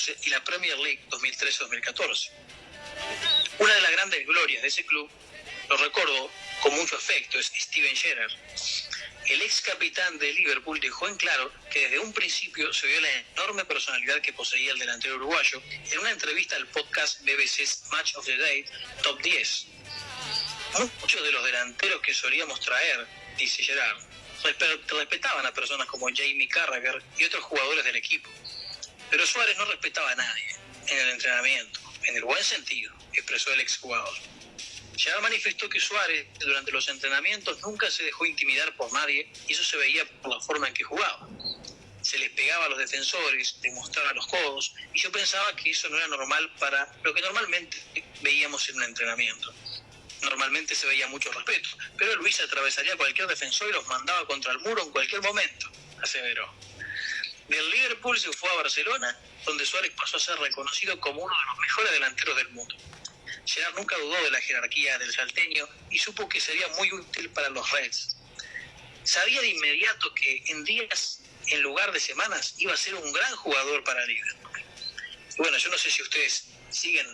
2012 y la Premier League 2013-2014. Una de las grandes glorias de ese club, lo recuerdo con mucho afecto, es Steven Gerrard. El ex capitán de Liverpool dejó en claro que desde un principio se vio la enorme personalidad que poseía el delantero uruguayo en una entrevista al podcast BBC's Match of the Day Top 10. Muchos de los delanteros que solíamos traer, dice Gerrard, respetaban a personas como Jamie Carragher y otros jugadores del equipo. Pero Suárez no respetaba a nadie en el entrenamiento, en el buen sentido, expresó el exjugador. Gerrard manifestó que Suárez durante los entrenamientos nunca se dejó intimidar por nadie y eso se veía por la forma en que jugaba. Se les pegaba a los defensores, les mostraba los codos y yo pensaba que eso no era normal para lo que normalmente veíamos en un entrenamiento. Normalmente se veía mucho respeto, pero Luis atravesaría cualquier defensor y los mandaba contra el muro en cualquier momento, aseveró. Del Liverpool se fue a Barcelona, donde Suárez pasó a ser reconocido como uno de los mejores delanteros del mundo. Gerrard nunca dudó de la jerarquía del salteño y supo que sería muy útil para los Reds. Sabía de inmediato que en días, en lugar de semanas, iba a ser un gran jugador para Liverpool. Y bueno, yo no sé si ustedes siguen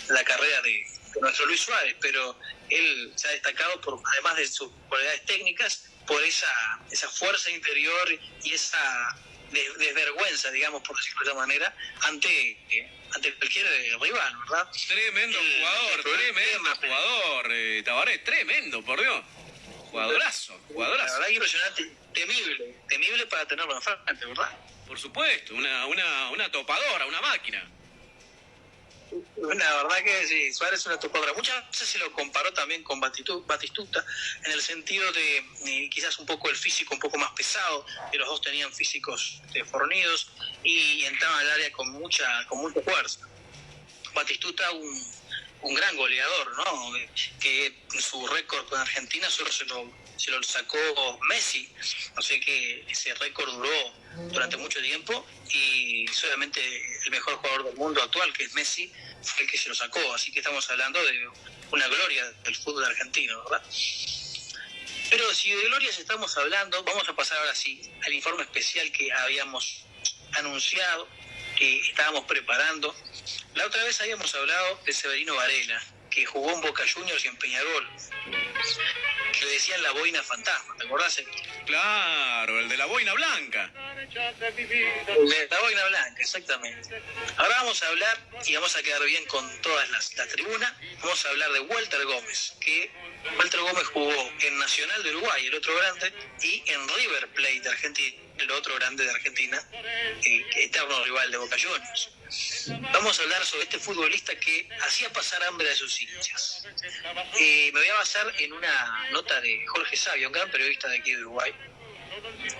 la carrera de nuestro Luis Suárez, pero él se ha destacado, además de sus cualidades técnicas, por esa fuerza interior y esa desvergüenza, digamos, por decirlo de esa manera, ante cualquier rival, ¿verdad? Tremendo jugador, Tabaré, tremendo, por Dios. Jugadorazo. La verdad que impresionante, temible para tenerlo enfrente, ¿verdad? Por supuesto, una topadora, una máquina. La verdad que sí, Suárez es una topadora. Muchas veces se lo comparó también con Batistuta, en el sentido de quizás un poco el físico un poco más pesado, que los dos tenían físicos fornidos y entraban al área con mucha fuerza. Batistuta un gran goleador, ¿no? Que su récord con Argentina solo se lo sacó Messi, así que ese récord duró durante mucho tiempo y solamente el mejor jugador del mundo actual, que es Messi, fue el que se lo sacó, así que estamos hablando de una gloria del fútbol argentino, ¿verdad? Pero si de glorias estamos hablando, vamos a pasar ahora sí al informe especial que habíamos anunciado, que estábamos preparando. La otra vez habíamos hablado de Severino Varela, que jugó en Boca Juniors y en Peñarol, que le decían la boina fantasma, ¿te acordás, Héctor? Claro, el de la boina blanca. El de la boina blanca, exactamente. Ahora vamos a hablar, y vamos a quedar bien con todas las tribunas, vamos a hablar de Walter Gómez, que Walter Gómez jugó en Nacional de Uruguay, el otro grande, y en River Plate de Argentina, el otro grande de Argentina, eterno rival de Boca Juniors. Vamos a hablar sobre este futbolista que hacía pasar hambre a sus hinchas. Me voy a basar en una nota de Jorge Sabia, un gran periodista de aquí de Uruguay,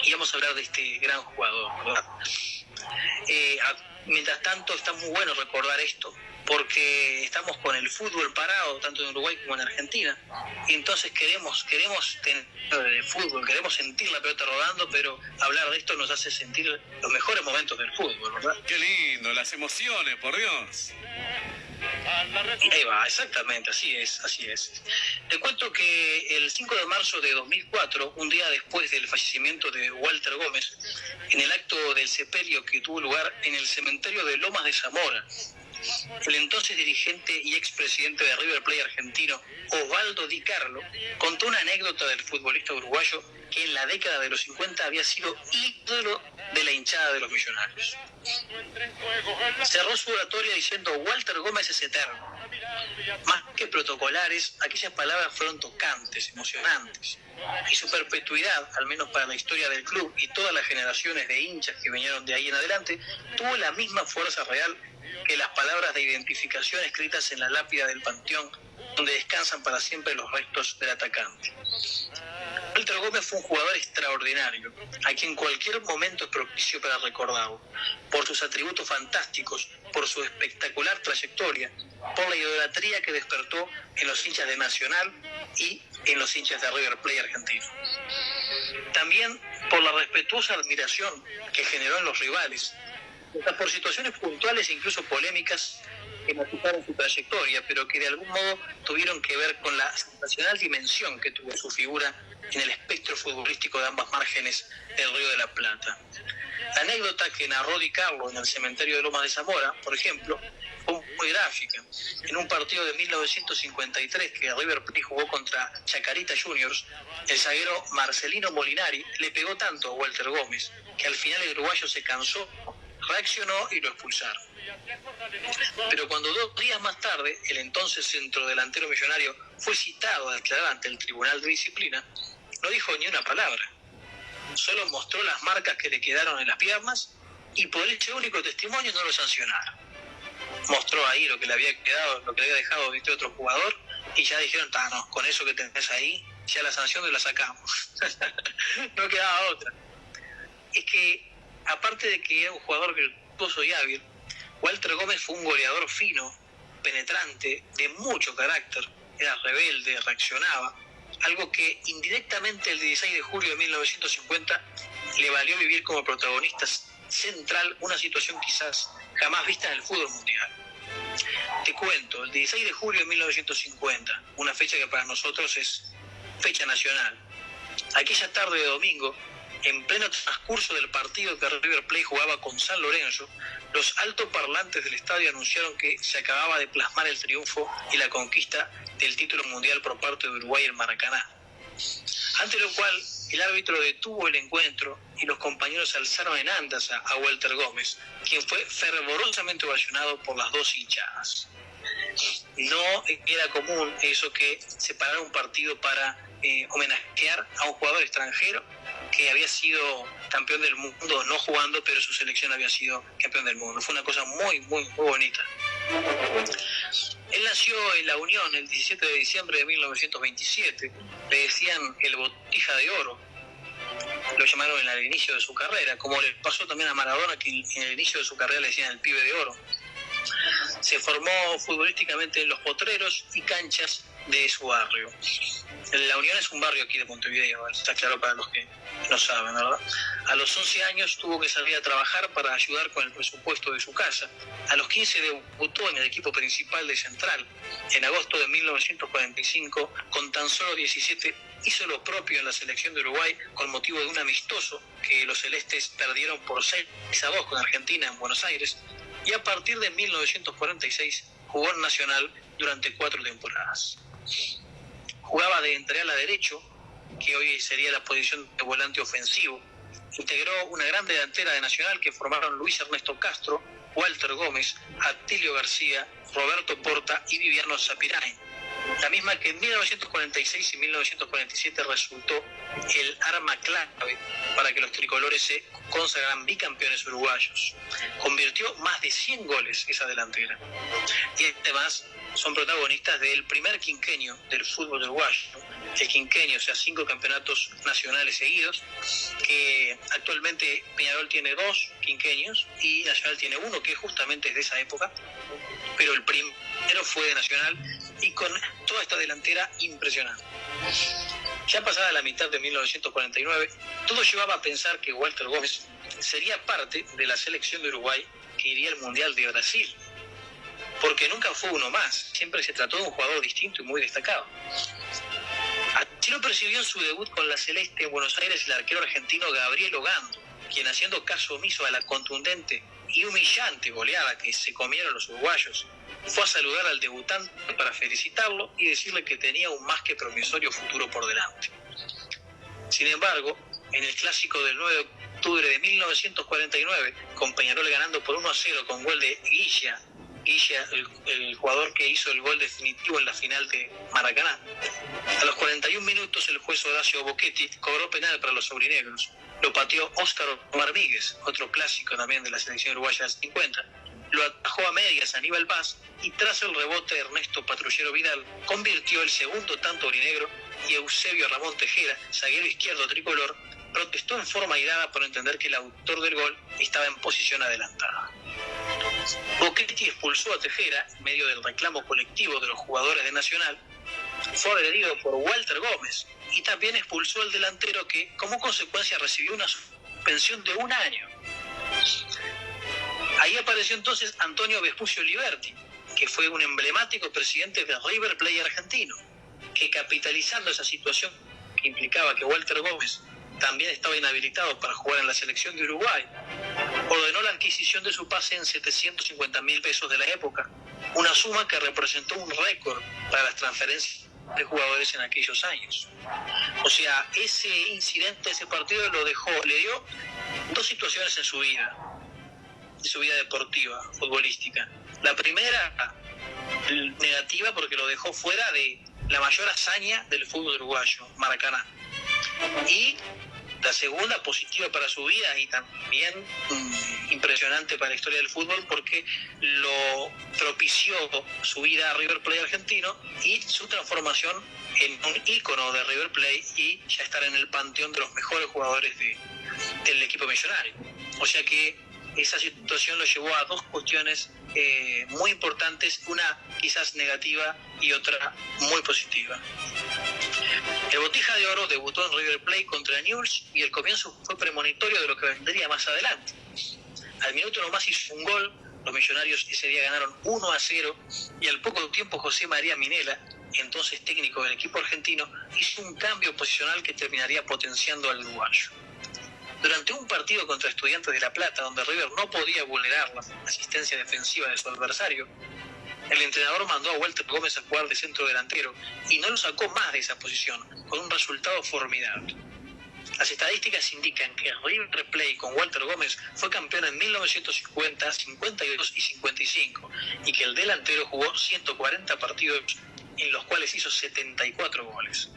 y vamos a hablar de este gran jugador, ¿verdad? Mientras tanto, está muy bueno recordar esto, porque estamos con el fútbol parado, tanto en Uruguay como en Argentina, y entonces queremos tener el fútbol, queremos sentir la pelota rodando, pero hablar de esto nos hace sentir los mejores momentos del fútbol, ¿verdad? Qué lindo, las emociones, por Dios. Ahí va, exactamente, así es. Te cuento que el 5 de marzo de 2004, un día después del fallecimiento de Walter Gómez, en el acto del sepelio que tuvo lugar en el cementerio de Lomas de Zamora, el entonces dirigente y expresidente de River Plate argentino, Osvaldo Di Carlo, contó una anécdota del futbolista uruguayo que en la década de los 50 había sido ídolo de la hinchada de los Millonarios. Cerró su oratoria diciendo: Walter Gómez es eterno. Más que protocolares, aquellas palabras fueron tocantes, emocionantes, y su perpetuidad, al menos para la historia del club y todas las generaciones de hinchas que vinieron de ahí en adelante, tuvo la misma fuerza real que las palabras de identificación escritas en la lápida del Panteón, donde descansan para siempre los restos del atacante. Walter Gómez fue un jugador extraordinario, a quien cualquier momento es propicio para recordarlo, por sus atributos fantásticos, por su espectacular trayectoria, por la idolatría que despertó en los hinchas de Nacional y en los hinchas de River Plate argentino. También por la respetuosa admiración que generó en los rivales, hasta por situaciones puntuales e incluso polémicas que matizaron su trayectoria, pero que de algún modo tuvieron que ver con la sensacional dimensión que tuvo su figura en el espectro futbolístico de ambas márgenes del Río de la Plata. La anécdota que narró Di Carlo en el cementerio de Lomas de Zamora, por ejemplo, fue muy gráfica. En un partido de 1953 que River Plate jugó contra Chacarita Juniors, el zaguero Marcelino Molinari le pegó tanto a Walter Gómez que al final el uruguayo se cansó, reaccionó y lo expulsaron. Pero cuando 2 días más tarde el entonces centrodelantero millonario fue citado a declarar ante el Tribunal de Disciplina, no dijo ni una palabra. Solo mostró las marcas que le quedaron en las piernas y por ese único testimonio no lo sancionaron. Mostró ahí lo que le había quedado, lo que le había dejado este otro jugador y ya dijeron, no, con eso que tenés ahí, ya la sanción te la sacamos. No quedaba otra. Es que, aparte de que era un jugador virtuoso y hábil, Walter Gómez fue un goleador fino, penetrante, de mucho carácter, era rebelde, reaccionaba, algo que indirectamente el 16 de julio de 1950 le valió vivir como protagonista central una situación quizás jamás vista en el fútbol mundial. Te cuento, el 16 de julio de 1950, una fecha que para nosotros es fecha nacional. Aquella tarde de domingo, en pleno transcurso del partido que River Plate jugaba con San Lorenzo, los altoparlantes del estadio anunciaron que se acababa de plasmar el triunfo y la conquista del título mundial por parte de Uruguay en Maracaná. Ante lo cual, el árbitro detuvo el encuentro y los compañeros alzaron en andas a Walter Gómez, quien fue fervorosamente ovacionado por las dos hinchadas. No era común eso que separara un partido para homenajear a un jugador extranjero que había sido campeón del mundo, no jugando, pero su selección había sido campeón del mundo. Fue una cosa muy bonita. Él nació en La Unión el 17 de diciembre de 1927. Le decían el Botija de Oro. Lo llamaron en el inicio de su carrera, como le pasó también a Maradona, que en el inicio de su carrera le decían el Pibe de Oro. Se formó futbolísticamente en los potreros y canchas de su barrio. La Unión es un barrio aquí de Montevideo, está claro para los que no saben, ¿verdad? A los 11 años tuvo que salir a trabajar para ayudar con el presupuesto de su casa. A los 15 debutó en el equipo principal de Central. En agosto de 1945, con tan solo 17, hizo lo propio en la selección de Uruguay con motivo de un amistoso que los celestes perdieron por 6-2 con Argentina en Buenos Aires. Y a partir de 1946 jugó en Nacional durante 4 temporadas. Jugaba de entrenador a derecho, que hoy sería la posición de volante ofensivo. Integró una gran delantera de Nacional que formaron Luis Ernesto Castro, Walter Gómez, Atilio García, Roberto Porta y Viviano Zapirain. La misma que en 1946 y 1947 resultó el arma clave para que los tricolores se consagraran bicampeones uruguayos. Convirtió más de 100 goles esa delantera. Y además son protagonistas del primer quinquenio del fútbol uruguayo. El quinquenio, o sea, 5 campeonatos nacionales seguidos, que actualmente Peñarol tiene 2 quinquenios y Nacional tiene 1, que justamente es de esa época, pero el primero fue de Nacional y con toda esta delantera impresionante. Ya pasada la mitad de 1949, todo llevaba a pensar que Walter Gómez sería parte de la selección de Uruguay que iría al Mundial de Brasil, porque nunca fue uno más, siempre se trató de un jugador distinto y muy destacado. Así lo percibió en su debut con la Celeste en Buenos Aires el arquero argentino Gabriel Ogando, quien, haciendo caso omiso a la contundente y humillante goleada que se comieron los uruguayos, fue a saludar al debutante para felicitarlo y decirle que tenía un más que promisorio futuro por delante. Sin embargo, en el clásico del 9 de octubre de 1949, con Peñarol ganando por 1-0 con gol de Guilla, el jugador que hizo el gol definitivo en la final de Maracaná. A los 41 minutos el juez Horacio Bocchetti cobró penal para los aurinegros. Lo pateó Óscar Omar Míguez, otro clásico también de la selección uruguaya del 50. Lo atajó a medias Aníbal Paz y tras el rebote Ernesto Patrullero Vidal convirtió el segundo tanto aurinegro y Eusebio Ramón Tejera, zaguero izquierdo tricolor, protestó en forma airada por entender que el autor del gol estaba en posición adelantada. Bocchetti expulsó a Tejera en medio del reclamo colectivo de los jugadores de Nacional. Fue agredido por Walter Gómez y también expulsó al delantero que, como consecuencia, recibió una suspensión de 1 año. Ahí apareció entonces Antonio Vespucio Liberti, que fue un emblemático presidente de River Plate argentino, que capitalizando esa situación que implicaba que Walter Gómez también estaba inhabilitado para jugar en la selección de Uruguay, ordenó la adquisición de su pase en 750.000 pesos de la época, una suma que representó un récord para las transferencias de jugadores en aquellos años. O sea, ese incidente, ese partido le dio dos situaciones en su vida deportiva, futbolística. La primera, negativa, porque lo dejó fuera de la mayor hazaña del fútbol uruguayo, Maracaná. Y la segunda, positiva para su vida y también impresionante para la historia del fútbol, porque lo propició su vida a River Plate argentino y su transformación en un ícono de River Plate y ya estar en el panteón de los mejores jugadores del equipo millonario. O sea que esa situación lo llevó a dos cuestiones muy importantes, una quizás negativa y otra muy positiva. El Botija de Oro debutó en River Plate contra Newell's y el comienzo fue premonitorio de lo que vendría más adelante. Al minuto nomás hizo un gol, los millonarios ese día ganaron 1-0 y al poco tiempo José María Minella, entonces técnico del equipo argentino, hizo un cambio posicional que terminaría potenciando al uruguayo. Durante un partido contra Estudiantes de La Plata, donde River no podía vulnerar la asistencia defensiva de su adversario, el entrenador mandó a Walter Gómez a jugar de centro delantero y no lo sacó más de esa posición, con un resultado formidable. Las estadísticas indican que River Plate con Walter Gómez fue campeón en 1950, 52 y 55, y que el delantero jugó 140 partidos en los cuales hizo 74 goles.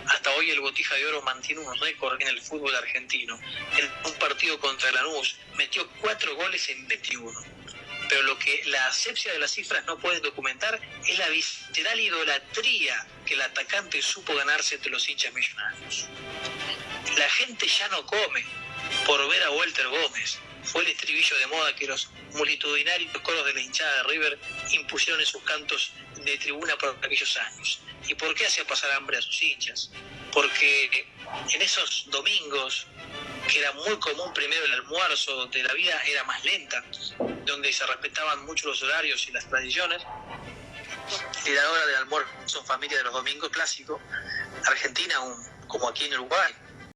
Hasta hoy el Botija de Oro mantiene un récord en el fútbol argentino. En un partido contra Lanús metió 4 goles en 21. Pero lo que la asepsia de las cifras no puede documentar es la visceral idolatría que el atacante supo ganarse entre los hinchas millonarios. La gente ya no come por ver a Walter Gómez. Fue el estribillo de moda que los multitudinarios coros de la hinchada de River impusieron en sus cantos de tribuna por aquellos años. ¿Y por qué hacía pasar hambre a sus hinchas? Porque en esos domingos, que era muy común primero el almuerzo, donde la vida era más lenta, donde se respetaban mucho los horarios y las tradiciones, y la hora del almuerzo en familia de los domingos clásicos, Argentina, como aquí en Uruguay,